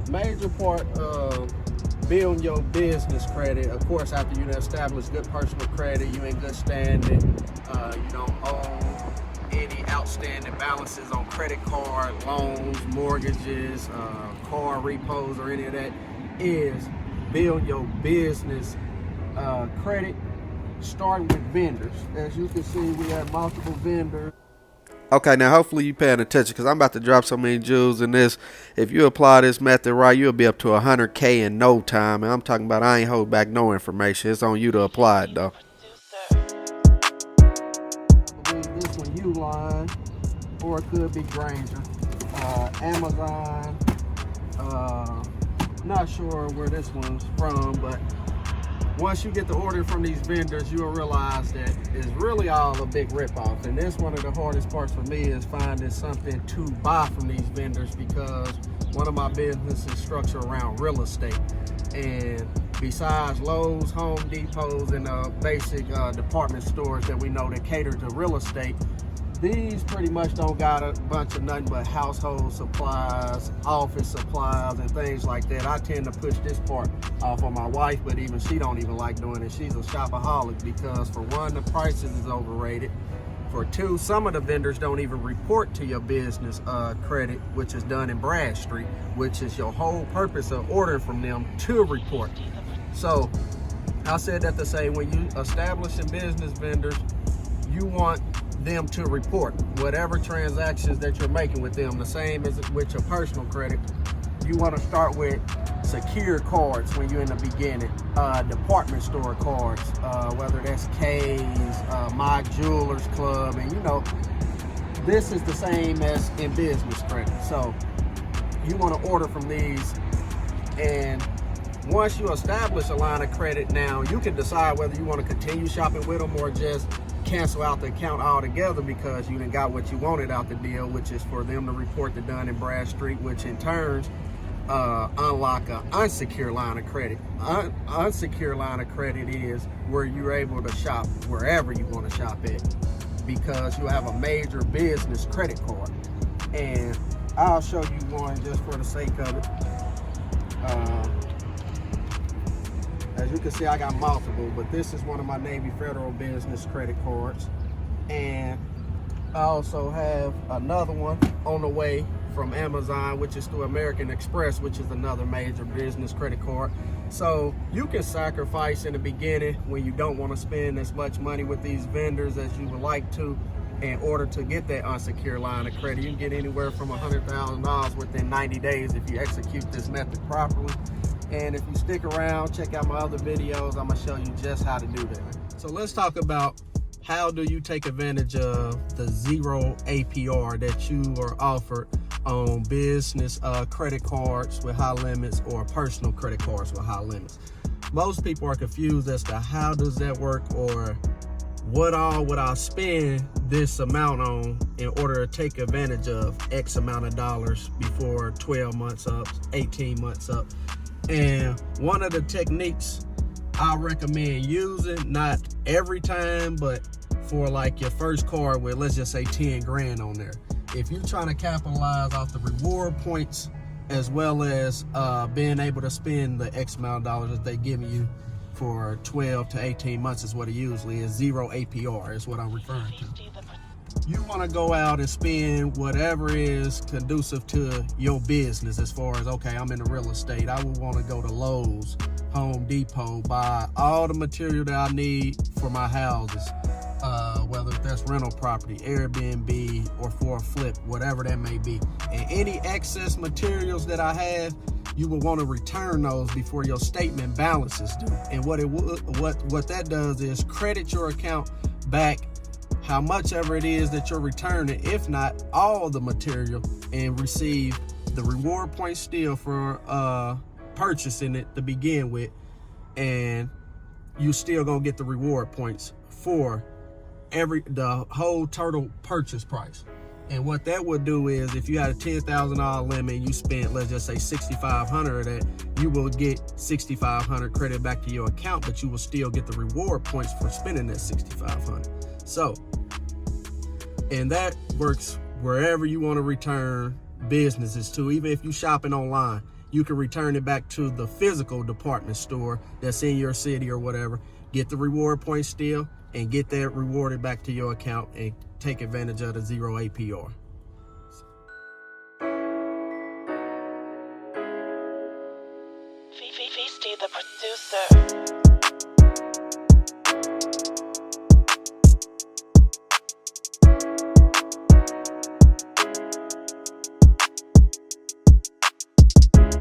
major part of building your business credit, of course, after you establish good personal credit, you in good standing, you don't owe any outstanding balances on credit card, loans, mortgages, car repos, or any of that, is build your business credit, starting with vendors. As you can see, we have multiple vendors. Okay, now hopefully you paying attention because I'm about to drop so many jewels in this. If you apply this method right, you'll be up to 100K in no time. And I'm talking about I ain't hold back no information. It's on you to apply it though. I believe this one Uline, or it could be Granger. Amazon, not sure where this one's from, but once you get the order from these vendors, you'll realize that it's really all a big ripoff. And this one of the hardest parts for me is finding something to buy from these vendors, because one of my business is structured around real estate. And besides Lowe's, Home Depots, and basic department stores that we know that cater to real estate, these pretty much don't got a bunch of nothing but household supplies, office supplies, and things like that. I tend to push this part off on my wife, but even she don't even like doing it. She's a shopaholic because, for one, the prices is overrated. For two, some of the vendors don't even report to your business credit, which is done in Bradstreet, which is your whole purpose of ordering from them, to report. So I said that to say, when you establishing business vendors, you want them to report whatever transactions that you're making with them, the same as with your personal credit. You want to start with secure cards when you're in the beginning, department store cards, whether that's K's, My Jewelers Club, and you know, this is the same as in business credit. So you want to order from these, and once you establish a line of credit, now you can decide whether you want to continue shopping with them or just cancel out the account altogether, because you done got what you wanted out the deal, which is for them to report the Dun & Bradstreet, which in turn unlock an unsecured line of credit. Unsecured line of credit is where you're able to shop wherever you want to shop at, because you have a major business credit card. And I'll show you one just for the sake of it. As you can see, I got multiple, but this is one of my Navy Federal business credit cards. And I also have another one on the way from Amazon, which is through American Express, which is another major business credit card. So you can sacrifice in the beginning when you don't want to spend as much money with these vendors as you would like to, in order to get that unsecured line of credit. You can get anywhere from $100,000 within 90 days if you execute this method properly. And if you stick around, check out my other videos, I'm gonna show you just how to do that. So let's talk about how do you take advantage of the 0 APR that you are offered on business credit cards with high limits or personal credit cards with high limits. Most people are confused as to how does that work, or what all would I spend this amount on in order to take advantage of X amount of dollars before 12 months up, 18 months up. And one of the techniques I recommend using, not every time, but for like your first card with, let's just say 10 grand on there. If you're trying to capitalize off the reward points, as well as being able to spend the X amount of dollars that they giving you for 12 to 18 months, is what it usually is. 0 APR is what I'm referring to. You want to go out and spend whatever is conducive to your business, as far as, okay, I'm in the real estate, I would want to go to Lowe's, Home Depot, buy all the material that I need for my houses, whether that's rental property, Airbnb, or for a flip, whatever that may be. And any excess materials that I have, you will want to return those before your statement balances due. And what that does is credit your account back how much ever it is that you're returning, if not all the material, and receive the reward points still for purchasing it to begin with, and you still gonna get the reward points for the whole total purchase price. And what that would do is, if you had a $10,000 limit and you spent, let's just say $6,500 of that, you will get $6,500 credit back to your account, but you will still get the reward points for spending that $6,500. So, and that works wherever you want to return businesses to, even if you're shopping online. you can return it back to the physical department store that's in your city or whatever, get the reward points still, and get that rewarded back to your account and take advantage of the 0 APR. Feisty the producer.